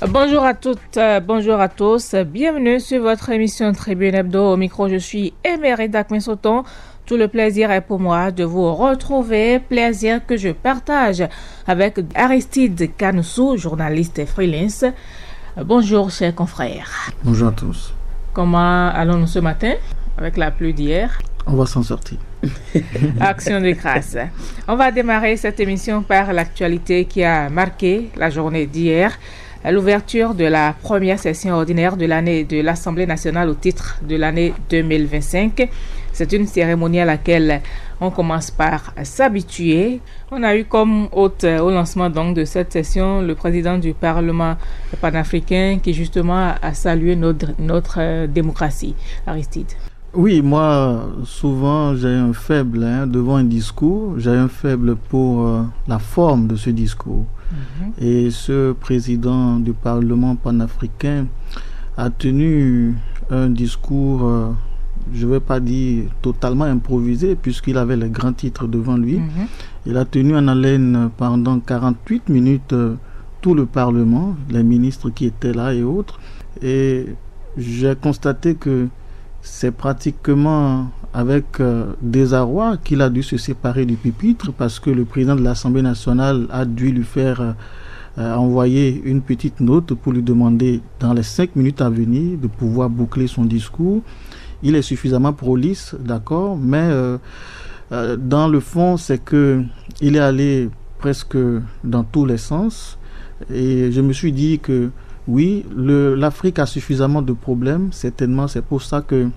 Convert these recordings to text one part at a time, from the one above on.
Bonjour à toutes, bonjour à tous. Bienvenue sur votre émission Tribune Hebdo. Au micro, je suis Emery Dakmensoton. Tout le plaisir est pour moi de vous retrouver. Plaisir que je partage avec Aristide Kanoussou, journaliste et freelance. Bonjour, chers confrères. Bonjour à tous. Comment allons-nous ce matin avec la pluie d'hier? On va s'en sortir. Action de grâce. On va démarrer cette émission par l'actualité qui a marqué la journée d'hier. L'ouverture de la première session ordinaire de l'année de l'Assemblée nationale au titre de l'année 2025. C'est une cérémonie à laquelle on commence par s'habituer. On a eu comme hôte au lancement donc de cette session le président du Parlement panafricain qui justement a salué notre démocratie. Aristide. Oui, moi, souvent, j'ai un faible devant un discours. J'ai un faible pour la forme de ce discours. Et ce président du Parlement panafricain a tenu un discours, je ne vais pas dire totalement improvisé, puisqu'il avait les grands titres devant lui. Il a tenu en haleine pendant 48 minutes tout le Parlement, les ministres qui étaient là et autres. Et j'ai constaté que c'est pratiquement avec désarroi qu'il a dû se séparer du pupitre parce que le président de l'Assemblée nationale a dû lui faire envoyer une petite note pour lui demander dans les 5 minutes à venir de pouvoir boucler son discours. Il est suffisamment prolixe, d'accord, mais dans le fond, c'est que il est allé presque dans tous les sens et je me suis dit que oui, l'Afrique a suffisamment de problèmes, certainement, c'est pour ça que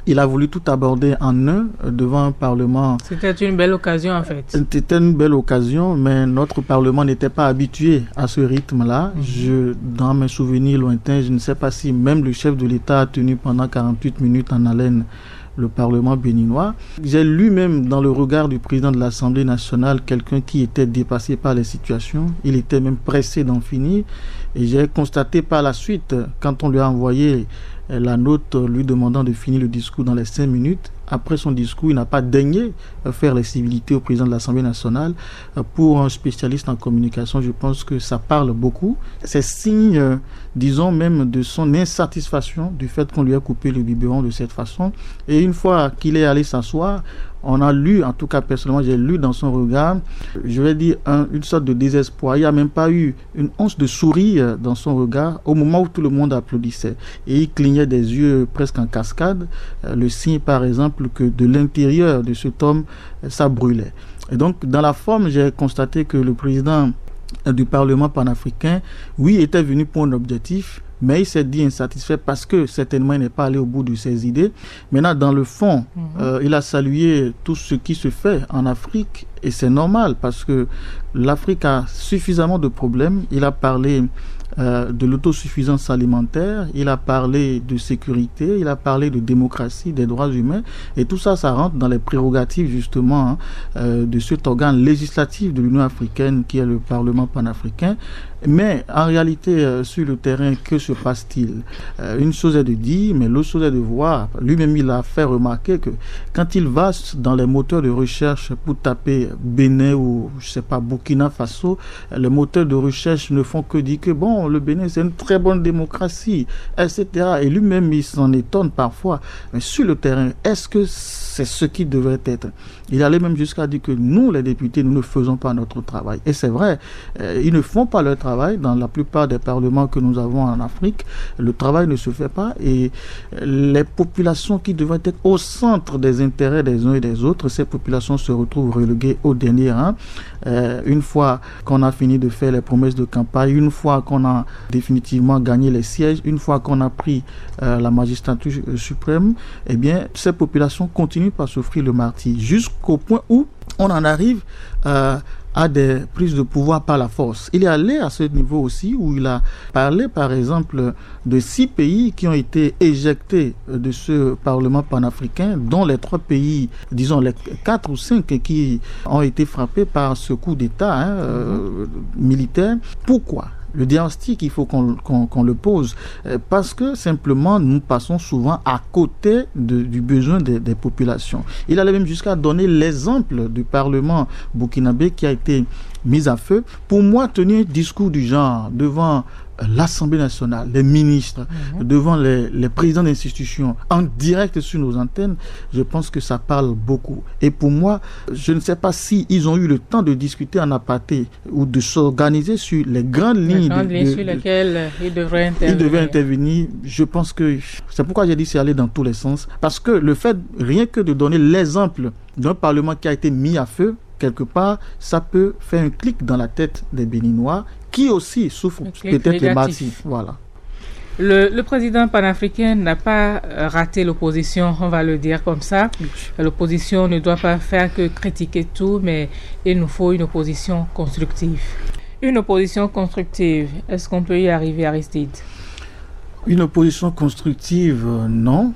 il a voulu tout aborder en un devant un Parlement. C'était une belle occasion en fait. C'était une belle occasion, mais notre Parlement n'était pas habitué à ce rythme-là. Dans mes souvenirs lointains, je ne sais pas si même le chef de l'État a tenu pendant 48 minutes en haleine le Parlement béninois. J'ai lu même dans le regard du président de l'Assemblée nationale quelqu'un qui était dépassé par les situations. Il était même pressé d'en finir. Et j'ai constaté par la suite, quand on lui a envoyé la note lui demandant de finir le discours dans les 5 minutes, après son discours, il n'a pas daigné faire les civilités au président de l'Assemblée nationale. Pour un spécialiste en communication, je pense que ça parle beaucoup. C'est signe, disons même, de son insatisfaction du fait qu'on lui a coupé le biberon de cette façon. Et une fois qu'il est allé s'asseoir, on a lu, en tout cas personnellement, j'ai lu dans son regard, je vais dire une sorte de désespoir. Il n'y a même pas eu une once de sourire dans son regard au moment où tout le monde applaudissait. Et il clignait des yeux presque en cascade, le signe par exemple que de l'intérieur de cet homme, ça brûlait. Et donc dans la forme, j'ai constaté que le président du Parlement panafricain, oui, était venu pour un objectif, mais il s'est dit insatisfait parce que certainement il n'est pas allé au bout de ses idées. Maintenant, dans le fond, il a salué tout ce qui se fait en Afrique et c'est normal parce que l'Afrique a suffisamment de problèmes. Il a parlé de l'autosuffisance alimentaire, il a parlé de sécurité, il a parlé de démocratie, des droits humains et tout ça, ça rentre dans les prérogatives justement de cet organe législatif de l'Union africaine qui est le Parlement panafricain. Mais en réalité, sur le terrain, que se passe-t-il? Une chose est de dire, mais l'autre chose est de voir. Lui-même, il a fait remarquer que quand il va dans les moteurs de recherche pour taper Bénin ou, je sais pas, Burkina Faso, les moteurs de recherche ne font que dire que, bon, le Bénin, c'est une très bonne démocratie, etc. Et lui-même, il s'en étonne parfois. Mais sur le terrain, est-ce que c'est ce qui devrait être? Il allait même jusqu'à dire que nous, les députés, nous ne faisons pas notre travail. Et c'est vrai, ils ne font pas leur travail. Dans la plupart des parlements que nous avons en Afrique, le travail ne se fait pas et les populations qui devraient être au centre des intérêts des uns et des autres, ces populations se retrouvent reléguées au dernier rang. Une fois qu'on a fini de faire les promesses de campagne, une fois qu'on a définitivement gagné les sièges, une fois qu'on a pris la magistrature suprême, eh bien, ces populations continuent par souffrir le martyre jusqu'au point où on en arrive à des prises de pouvoir par la force. Il est allé à ce niveau aussi où il a parlé par exemple de 6 pays qui ont été éjectés de ce Parlement panafricain, dont les 3 pays, disons les 4 ou 5 qui ont été frappés par ce coup d'État militaire. Pourquoi ? Le diagnostic, il faut qu'on le pose parce que simplement nous passons souvent à côté du besoin des populations. Il allait même jusqu'à donner l'exemple du Parlement burkinabé qui a été mise à feu. Pour moi, tenir un discours du genre devant l'Assemblée nationale, les ministres, devant les présidents d'institutions, en direct sur nos antennes, je pense que ça parle beaucoup. Et pour moi, je ne sais pas si ils ont eu le temps de discuter en aparté ou de s'organiser sur les grandes lignes sur lesquelles ils devraient intervenir. Je pense que c'est pourquoi j'ai dit c'est aller dans tous les sens. Parce que le fait, rien que de donner l'exemple d'un Parlement qui a été mis à feu, quelque part, ça peut faire un clic dans la tête des Béninois qui aussi souffrent peut-être les martyrs. Voilà. Le président panafricain n'a pas raté l'opposition, on va le dire comme ça. L'opposition ne doit pas faire que critiquer tout, mais il nous faut une opposition constructive. Une opposition constructive, est-ce qu'on peut y arriver, Aristide? Une opposition constructive, non.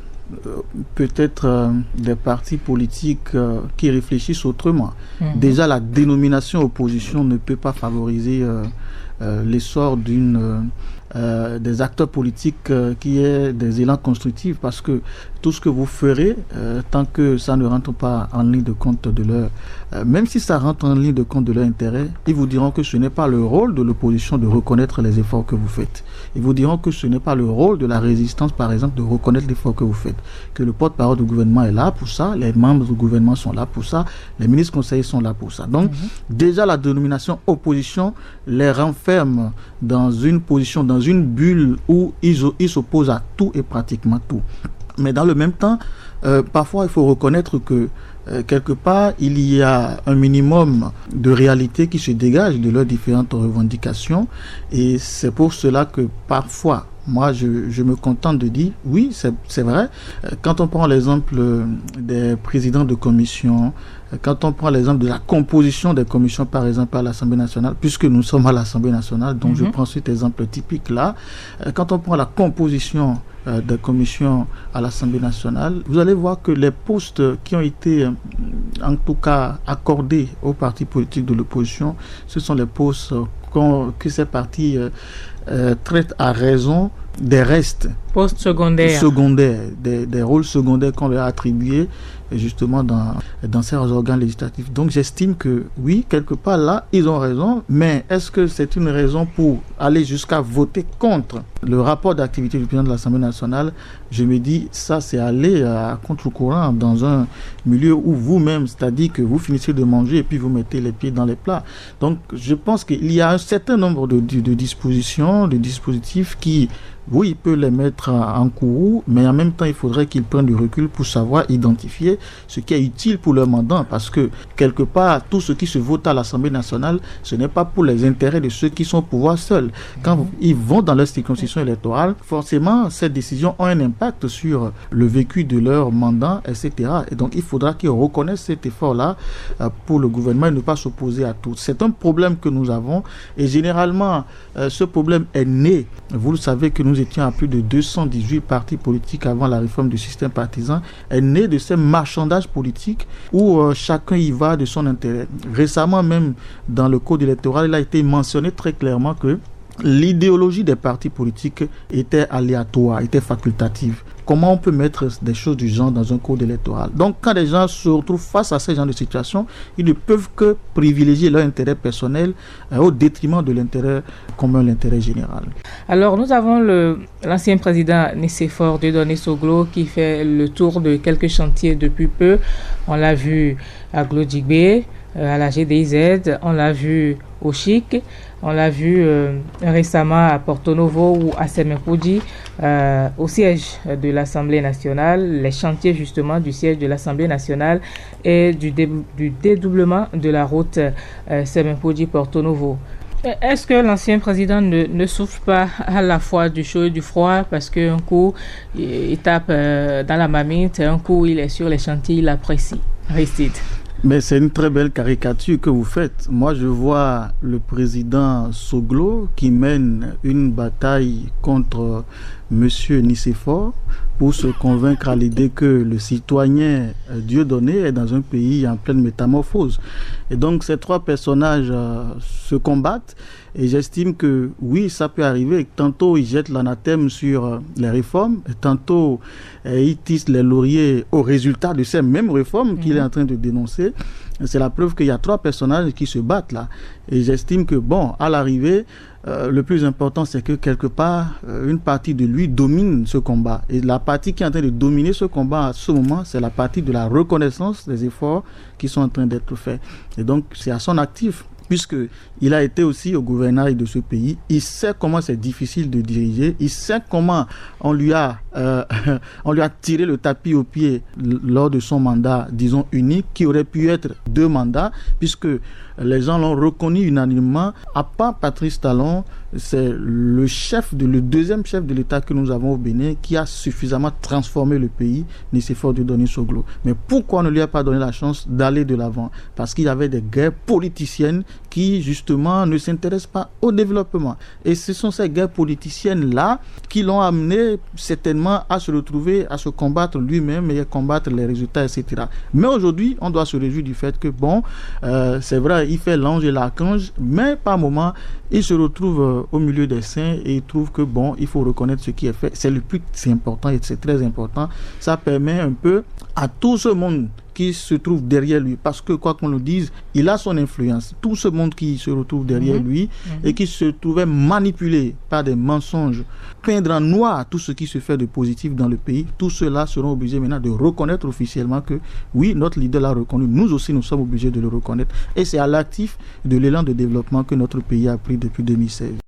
Peut-être des partis politiques qui réfléchissent autrement. Déjà, la dénomination opposition ne peut pas favoriser l'essor des acteurs politiques qui aient des élans constructifs, parce que tout ce que vous ferez, tant que ça ne rentre pas en ligne de compte de leur... même si ça rentre en ligne de compte de leur intérêt, ils vous diront que ce n'est pas le rôle de l'opposition de reconnaître les efforts que vous faites. Ils vous diront que ce n'est pas le rôle de la résistance, par exemple, de reconnaître l'effort que vous faites. Que le porte-parole du gouvernement est là pour ça, les membres du gouvernement sont là pour ça, les ministres conseillers sont là pour ça. Donc, déjà, la dénomination opposition les renferme dans une position, dans une bulle où ils s'opposent à tout et pratiquement tout. Mais dans le même temps, parfois il faut reconnaître que quelque part il y a un minimum de réalité qui se dégage de leurs différentes revendications, et c'est pour cela que parfois moi je me contente de dire oui, c'est vrai. Quand on prend l'exemple des présidents de commission, quand on prend l'exemple de la composition des commissions, par exemple à l'Assemblée nationale, puisque nous sommes à l'Assemblée nationale, donc je prends cet exemple typique là, quand on prend la composition des commissions à l'Assemblée nationale, vous allez voir que les postes qui ont été en tout cas accordés aux partis politiques de l'opposition, ce sont les postes que ces partis traitent à raison des restes postes secondaires, des rôles secondaires qu'on leur a attribués justement dans ces organes législatifs. Donc j'estime que oui, quelque part là, ils ont raison, mais est-ce que c'est une raison pour aller jusqu'à voter contre le rapport d'activité du président de l'Assemblée nationale? Je me dis, ça c'est aller à contre-courant dans un milieu où vous-même, c'est-à-dire que vous finissez de manger et puis vous mettez les pieds dans les plats. Donc je pense qu'il y a un certain nombre de dispositions, de dispositifs qui, oui, il peut les mettre en courroux, mais en même temps, il faudrait qu'ils prennent du recul pour savoir identifier ce qui est utile pour leur mandat, parce que, quelque part, tout ce qui se vote à l'Assemblée nationale, ce n'est pas pour les intérêts de ceux qui sont au pouvoir seuls. Quand ils vont dans leur circonscription électorale, forcément, ces décisions ont un impact sur le vécu de leur mandat, etc. Et donc, il faudra qu'ils reconnaissent cet effort-là pour le gouvernement et ne pas s'opposer à tout. C'est un problème que nous avons, et généralement, ce problème est né, vous le savez que nous étions à plus de 218 partis politiques avant la réforme du système partisan, est né de ces marchandages politiques où chacun y va de son intérêt. Récemment même, dans le code électoral, il a été mentionné très clairement que l'idéologie des partis politiques était aléatoire, était facultative. Comment on peut mettre des choses du genre dans un code électoral? Donc, quand les gens se retrouvent face à ce genre de situation, ils ne peuvent que privilégier leur intérêt personnel au détriment de l'intérêt commun, l'intérêt général. Alors, nous avons l'ancien président Nicéphore Dieudonné Soglo qui fait le tour de quelques chantiers depuis peu. On l'a vu à Glodjigbe, à la GDZ, on l'a vu au Chic, on l'a vu récemment à Porto Novo ou à Semenkoudji, au siège de l'Assemblée nationale, les chantiers justement du siège de l'Assemblée nationale et du dédoublement de la route Semenkoudji-Porto Novo. Est-ce que l'ancien président ne souffre pas à la fois du chaud et du froid, parce qu'un coup il tape dans la marmite, un coup il est sur les chantiers, il apprécie? Aristide. Mais c'est une très belle caricature que vous faites. Moi, je vois le président Soglo qui mène une bataille contre Monsieur Nicéphore pour se convaincre à l'idée que le citoyen Dieudonné est dans un pays en pleine métamorphose. Et donc, ces trois personnages se combattent. Et j'estime que oui, ça peut arriver. Tantôt, ils jettent l'anathème sur les réformes. Et tantôt, ils tissent les lauriers au résultat de ces mêmes réformes qu'il est en train de dénoncer. c'est la preuve qu'il y a 3 personnages qui se battent là. Et j'estime que, à l'arrivée, le plus important, c'est que quelque part, une partie de lui domine ce combat. Et la partie qui est en train de dominer ce combat à ce moment, c'est la partie de la reconnaissance des efforts qui sont en train d'être faits. Et donc, c'est à son actif, puisqu'il a été aussi au gouvernail de ce pays. Il sait comment c'est difficile de diriger. Il sait comment on lui a tiré le tapis aux pieds lors de son mandat, disons, unique, qui aurait pu être 2 mandats, puisque les gens l'ont reconnu unanimement. À part Patrice Talon, c'est le deuxième chef de l'État que nous avons au Bénin qui a suffisamment transformé le pays, Nicéphore Dieudonné Soglo. Mais pourquoi on ne lui a pas donné la chance d'aller de l'avant? Parce qu'il y avait des guerres politiciennes qui, justement, ne s'intéressent pas au développement. Et ce sont ces guerres politiciennes-là qui l'ont amené certainement à se retrouver, à se combattre lui-même et à combattre les résultats, etc. Mais aujourd'hui, on doit se réjouir du fait que, c'est vrai, il fait l'ange et l'archange, mais par moment, il se retrouve au milieu des saints et il trouve que, il faut reconnaître ce qui est fait. C'est le plus important et c'est très important. Ça permet un peu à tout ce monde qui se trouve derrière lui, parce que quoi qu'on le dise, il a son influence. Tout ce monde qui se retrouve derrière lui et qui se trouvait manipulé par des mensonges, peindre en noir tout ce qui se fait de positif dans le pays, tous ceux-là seront obligés maintenant de reconnaître officiellement que oui, notre leader l'a reconnu, nous aussi nous sommes obligés de le reconnaître, et c'est à l'actif de l'élan de développement que notre pays a pris depuis 2016.